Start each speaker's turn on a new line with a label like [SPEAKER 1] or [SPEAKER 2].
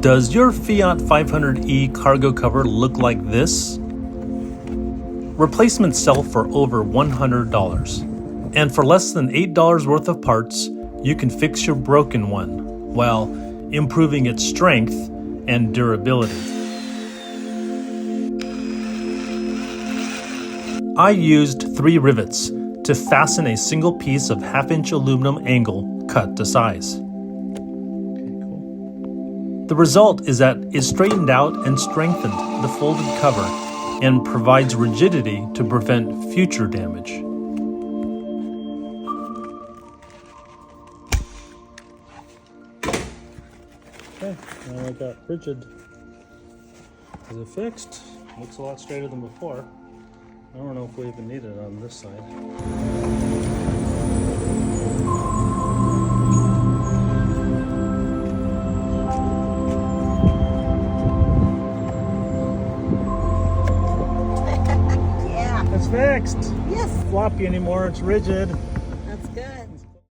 [SPEAKER 1] Does your Fiat 500e cargo cover look like this? Replacements sell for over $100. And for less than $8 worth of parts, you can fix your broken one, while improving its strength and durability. I used 3 rivets to fasten a single piece of 1/2-inch aluminum angle cut to size. The result is that it straightened out and strengthened the folded cover and provides rigidity to prevent future damage. Okay, now I got rigid. Is it fixed? Looks a lot straighter than before. I don't know if we even need it on this side. It's fixed.
[SPEAKER 2] Yes.
[SPEAKER 1] It's floppy anymore, it's rigid.